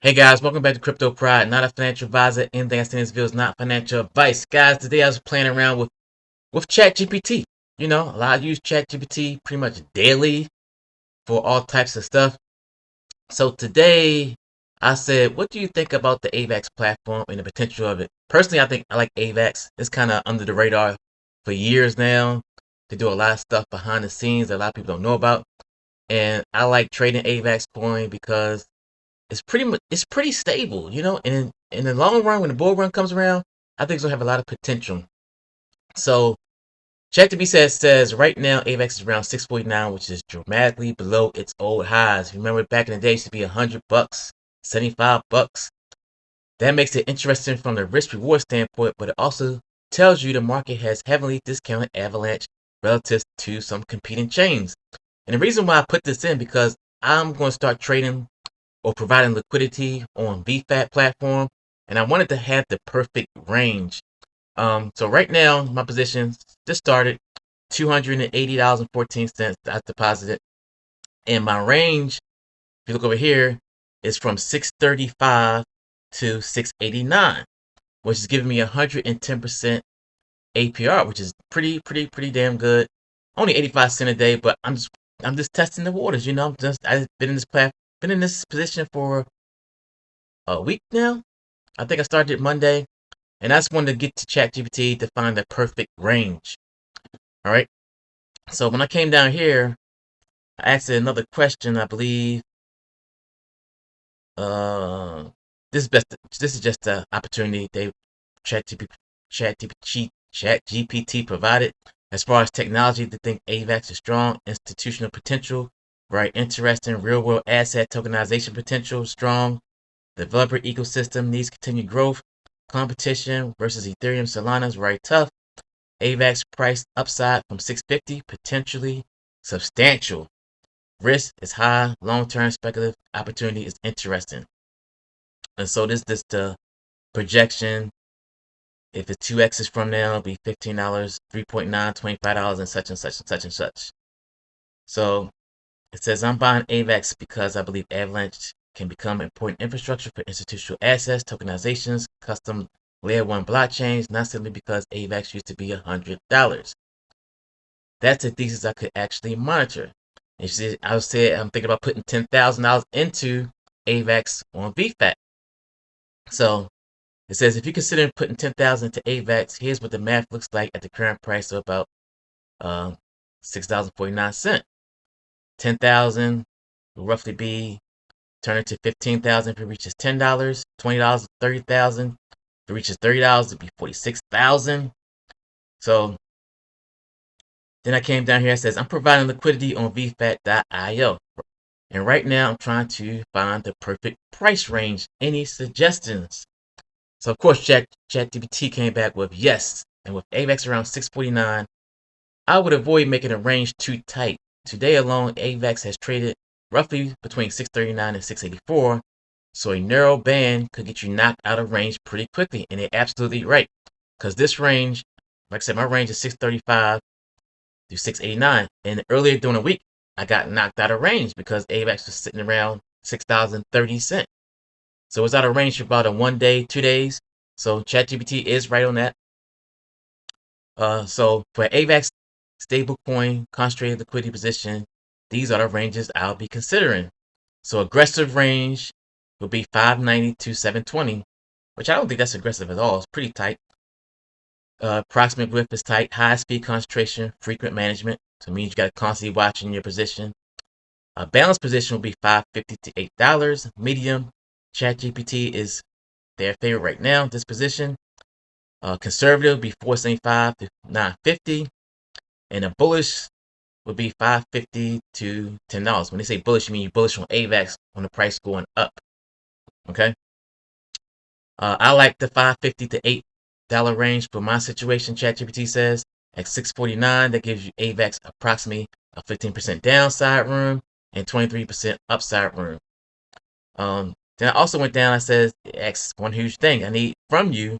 Hey guys, welcome back to Crypto Pride. Not a financial advisor. Anything I say in this video is not financial advice. Guys, today I was playing around with ChatGPT. A lot of use ChatGPT pretty much daily for all types of stuff. So today I said, what do you think about the AVAX platform and the potential of it? Personally, I think I like AVAX. It's kind of under the radar for years now. They do a lot of stuff behind the scenes that a lot of people don't know about. And I like trading AVAX coin because it's pretty stable, and in the long run, when the bull run comes around, I think it's gonna have a lot of potential. So ChatGPT says right now AVAX is around 649, which is dramatically below its old highs. Remember back in the day it used to be $100, $75. That makes it interesting from the risk reward standpoint, but it also tells you the market has heavily discounted Avalanche relative to some competing chains. And the reason why I put this in because I'm going to start trading or providing liquidity on Vfat platform, and I wanted to have the perfect range. So right now my position just started $280.14. I deposited, and my range, if you look over here, is from 635 to 689, which is giving me 110% APR, which is pretty damn good. Only 85 cents a day, but I'm just testing the waters. I've been in this position for a week now. I think I started Monday, and I just wanted to get to ChatGPT to find the perfect range. All right. So when I came down here, I asked it another question. I believe uh, this is best. This is just an opportunity ChatGPT provided as far as technology. To think AVAX is strong, institutional potential, right? Interesting, real world asset tokenization potential, strong. Developer ecosystem needs continued growth. Competition versus Ethereum Solana is very tough. AVAX price upside from 650 potentially substantial. Risk is high. Long-term speculative opportunity is interesting. And so this the projection. If it's 2x is from now, it'll be $15, 3.9, $25, and such and such and such and such. So it says I'm buying AVAX because I believe Avalanche can become important infrastructure for institutional assets, tokenizations, custom layer one blockchains, not simply because AVAX used to be $100. That's a thesis I could actually monitor. And see, I would say I'm thinking about putting $10,000 into AVAX on Vfat. So it says if you consider putting 10,000 into AVAX, here's what the math looks like at the current price of about $6.49. 10,000 will roughly be turn it to 15,000 if it reaches $10, $20, 30,000. If it reaches $30, it'd be 46,000. So then I came down here. It says I'm providing liquidity on vfat.io. And right now I'm trying to find the perfect price range. Any suggestions? So of course ChatGPT came back with yes. And with AVAX around 649, I would avoid making a range too tight. Today alone, AVAX has traded roughly between 639 and 684. So a narrow band could get you knocked out of range pretty quickly. And they're absolutely right. Because this range, like I said, my range is 635 to 689. And earlier during the week, I got knocked out of range because AVAX was sitting around 6,030 cents. So it's out of range for about a 1 day, 2 days. So ChatGPT is right on that. So for AVAX stablecoin concentrated liquidity position, these are the ranges I'll be considering. So aggressive range will be 590 to 720, which I don't think that's aggressive at all. It's pretty tight. Approximate width is tight. High speed concentration, frequent management. So it means you got to constantly watching your position. A balanced position will be $5.50 to $8. Medium, ChatGPT is their favorite right now. This position. Conservative would be $4.75 to $9.50. And a bullish would be $5.50 to $10. When they say bullish, you mean you bullish on AVAX on the price going up. Okay. I like the $5.50 to $8 range for my situation. ChatGPT says at 649, that gives you AVAX approximately a 15% downside room and 23% upside room. Then I also went down. I said, X, one huge thing I need from you,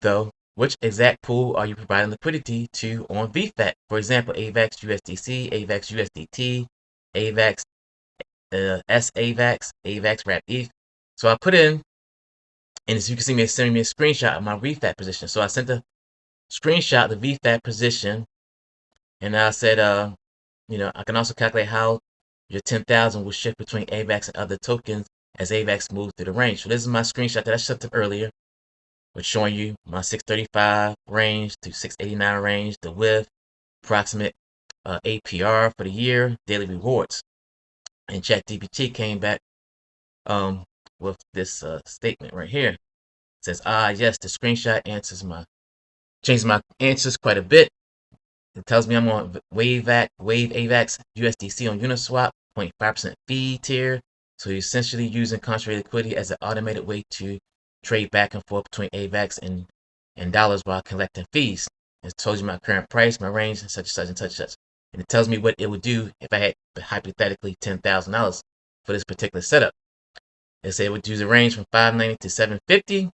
though. Which exact pool are you providing liquidity to on VFAT? For example, AVAX USDC, AVAX USDT, AVAX SAVAX, AVAX Wrap ETH. So I put in, and as you can see, me sending me a screenshot of my Vfat position. So I sent the screenshot of the Vfat position, and I said, I can also calculate how your 10,000 will shift between AVAX and other tokens as AVAX moves through the range. So this is my screenshot that I sent up earlier, which showing you my 635 range to 689 range, the width, approximate APR for the year, daily rewards. And ChatGPT came back with this statement right here. It says, yes, the screenshot changes my answers quite a bit. It tells me I'm on WAVAX USDC on Uniswap, 0.5% fee tier. So you're essentially using concentrated liquidity as an automated way to trade back and forth between AVAX and dollars while collecting fees. It tells you my current price, my range, and such and such and such and such. And it tells me what it would do if I had hypothetically $10,000 for this particular setup. It said it would use a range from 590 to 750.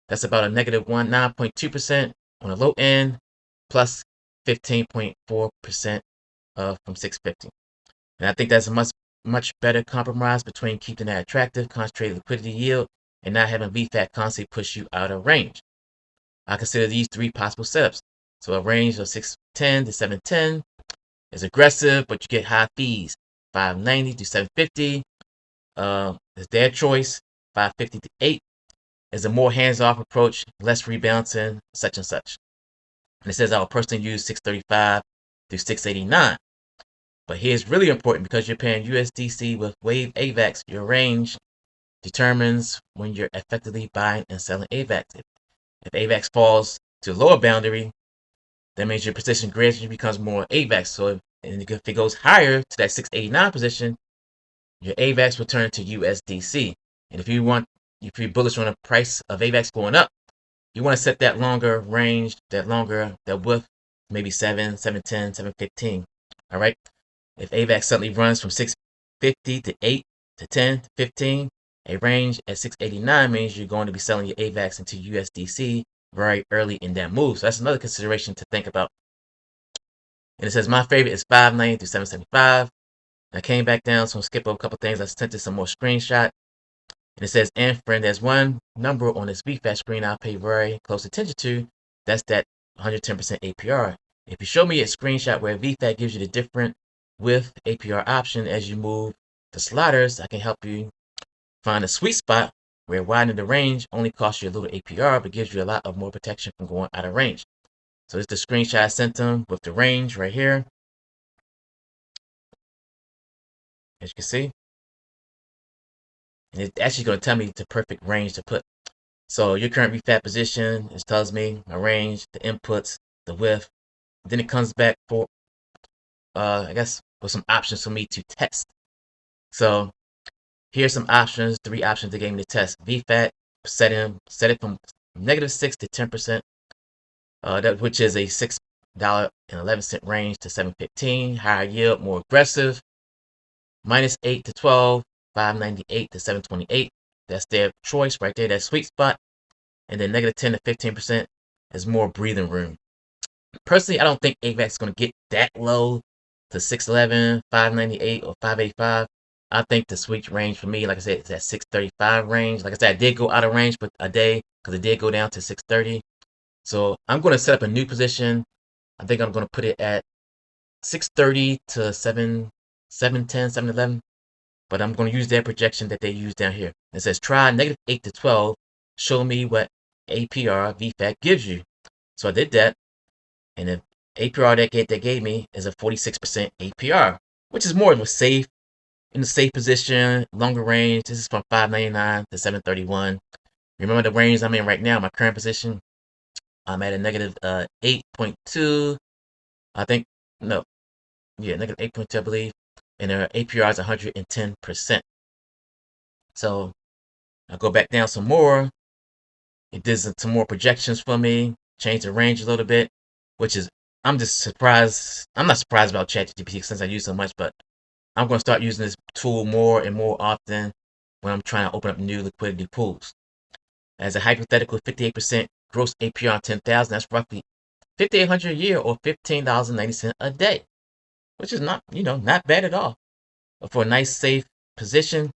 That's about a negative 9.2% on the low end, plus 15.4% from 650. And I think that's a much better compromise between keeping that attractive concentrated liquidity yield and not having Vfat constantly push you out of range. I consider these three possible setups. So a range of 610 to 710 is aggressive, but you get high fees. 590 to 750 is their choice. 550 to 8 is a more hands-off approach, less rebalancing, such and such. And it says I will personally use 635 through 689. But here's really important because you're paying USDC with AVAX. Your range determines when you're effectively buying and selling AVAX. If AVAX falls to a lower boundary, that means your position gradually becomes more AVAX. So if it goes higher to that 689 position, your AVAX will turn to USDC. And if you're bullish on the price of AVAX going up, you want to set that longer range, that width, maybe 7, 710, 715. All right. If AVAX suddenly runs from 650 to 8 to 10 to 15, a range at 689 means you're going to be selling your AVAX into USDC very early in that move. So that's another consideration to think about. And it says my favorite is 590 to 775. I came back down, so I'll skip over a couple things. I sent you some more screenshot. And it says, and friend, there's one number on this Vfat screen I'll pay very close attention to. That's that 110% APR. If you show me a screenshot where Vfat gives you the different with APR option as you move the sliders, I can help you find a sweet spot where widening the range only costs you a little APR, but gives you a lot of more protection from going out of range. So it's the screenshot I sent them with the range right here. As you can see. And it's actually going to tell me the perfect range to put. So your current Vfat position, it tells me my range, the inputs, the width. Then it comes back for, I guess, with some options for me to test. So here's some options, 3 options they gave me to test. Vfat, set it from -6 to 10%, which is a $6.11 range to 715. Higher yield, more aggressive. -8 to 12, 598 to 728. That's their choice right there, that sweet spot. And then -10 to 15% is more breathing room. Personally, I don't think AVAX is going to get that low to 611, 598, or 585. I think the sweet range for me, like I said, is that 635 range. Like I said, I did go out of range for a day because it did go down to 630. So I'm going to set up a new position. I think I'm going to put it at 630 to 710, 711. But I'm going to use their projection that they use down here. It says try -8 to 12. Show me what APR Vfat gives you. So I did that. And the APR that gave me is a 46% APR, which is more of a safe, in a safe position, longer range. This is from 599 to 731. Remember the range I'm in right now, my current position? I'm at a negative 8.2. I think, no, yeah, negative 8.2, I believe. And their APR is 110%. So I'll go back down some more. It did some more projections for me, changed the range a little bit, which is, I'm just surprised. I'm not surprised about ChatGPT since I use so much, but I'm going to start using this tool more and more often when I'm trying to open up new liquidity pools. As a hypothetical 58% gross APR on 10,000, that's roughly $5,800 a year or $15.90 a day, which is not, not bad at all. But for a nice, safe position,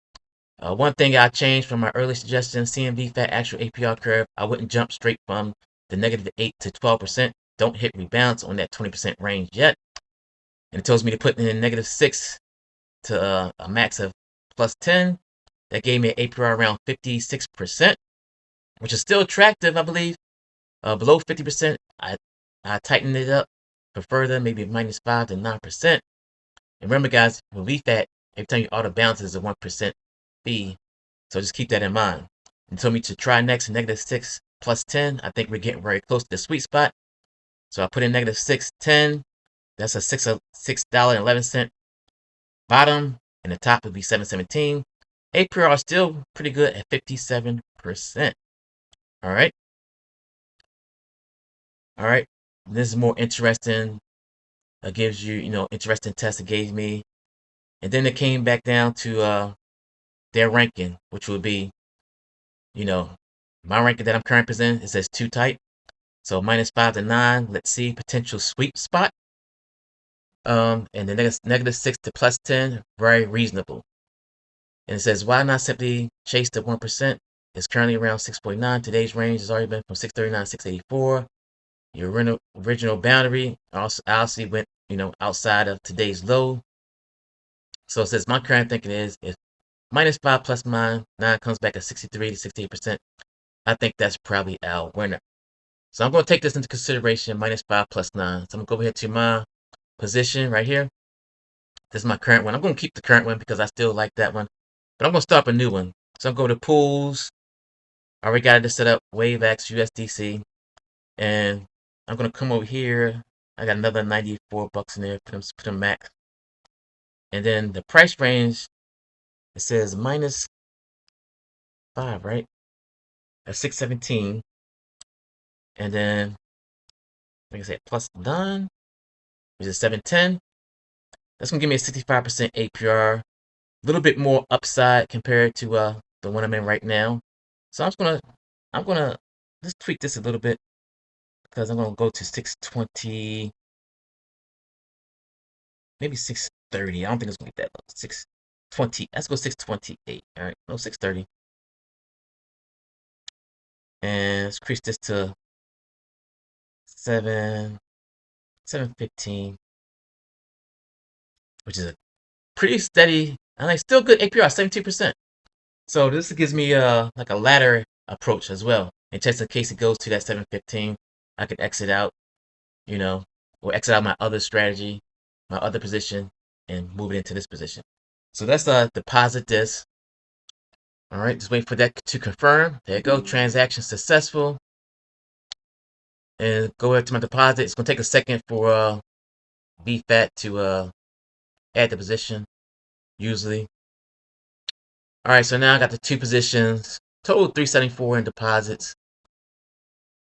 One thing I changed from my early suggestion, seeing Vfat actual APR curve, I wouldn't jump straight from the negative 8 to 12%. Don't hit rebalance on that 20% range yet. And it tells me to put in negative 6 to a max of plus 10. That gave me an APR around 56%, which is still attractive, I believe. Below 50%, I tightened it up for further, maybe minus 5 to 9%. And remember, guys, with Vfat, every time you auto balance is a 1% fee. So just keep that in mind. And told me to try next negative 6 plus 10. I think we're getting very close to the sweet spot. So I put in negative 6, 10. That's a $6.11 bottom, and the top would be 7.17. APR still pretty good at 57%. All right. All right. This is more interesting. It gives you, interesting test it gave me. And then it came back down to their ranking, which would be, my ranking that I'm currently presenting. It says too tight. So minus 5 to 9. Let's see. Potential sweet spot. And the negative 6 to plus 10. Very reasonable. And it says, why not simply chase the 1%? It's currently around 6.9. Today's range has already been from 639 to 684. Your original boundary also obviously went, outside of today's low. So it says my current thinking is if minus 5 plus 9 comes back at 63 to 68%, I think that's probably our winner. So I'm going to take this into consideration, minus 5 plus 9. So I'm going to go over here to my position right here. This is my current one. I'm going to keep the current one because I still like that one. But I'm going to start up a new one. So I'm going to go to pools. I already got it set up, WAVAX USDC. And I'm going to come over here. I got another 94 bucks in there. Put them max. And then the price range, it says minus 5, right? At 617. And then, like I said, plus 9, which is 710. That's going to give me a 65% APR. A little bit more upside compared to the one I'm in right now. So I'm gonna just tweak this a little bit because I'm gonna go to 620, maybe 630. I don't think it's gonna be that low. 620. Let's go 628. All right, no 630. And let's increase this to 715, which is a pretty steady and like still good APR, 72%. So this gives me like a ladder approach as well. In just in case it goes to that 715, I could exit out, or exit out my other strategy, my other position, and move it into this position. So that's deposit this. All right, just wait for that to confirm. There you go, transaction successful. And go ahead to my deposit. It's gonna take a second for Vfat to add the position, usually. All right, so now I got the two positions. Total 374 in deposits.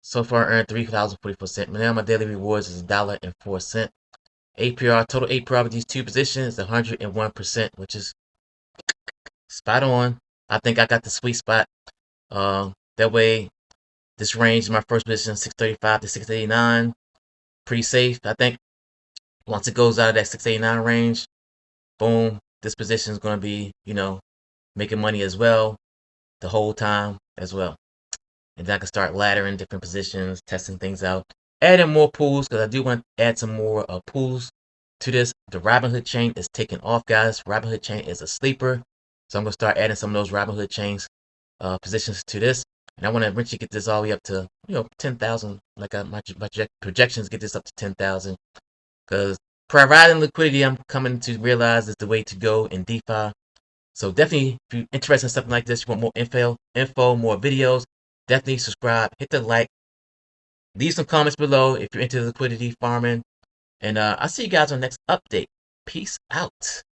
So far, I earned 3,044 cents. Now my daily rewards is $1.04. APR, total APR with these two positions, 101%, which is spot on. I think I got the sweet spot. That way, this range, my first position, 635 to 689, pretty safe. I think once it goes out of that 689 range, boom, this position is going to be, making money as well the whole time as well. And then I can start laddering different positions, testing things out, adding more pools because I do want to add some more pools to this. The Robinhood chain is taking off, guys. Robinhood chain is a sleeper. So I'm going to start adding some of those Robinhood chains positions to this. And I want to eventually get this all the way up to, 10,000. Like my projections get this up to 10,000. Because providing liquidity, I'm coming to realize is the way to go in DeFi. So definitely, if you're interested in something like this, you want more info, more videos, definitely subscribe, hit the like, leave some comments below if you're into liquidity farming. And I'll see you guys on the next update. Peace out.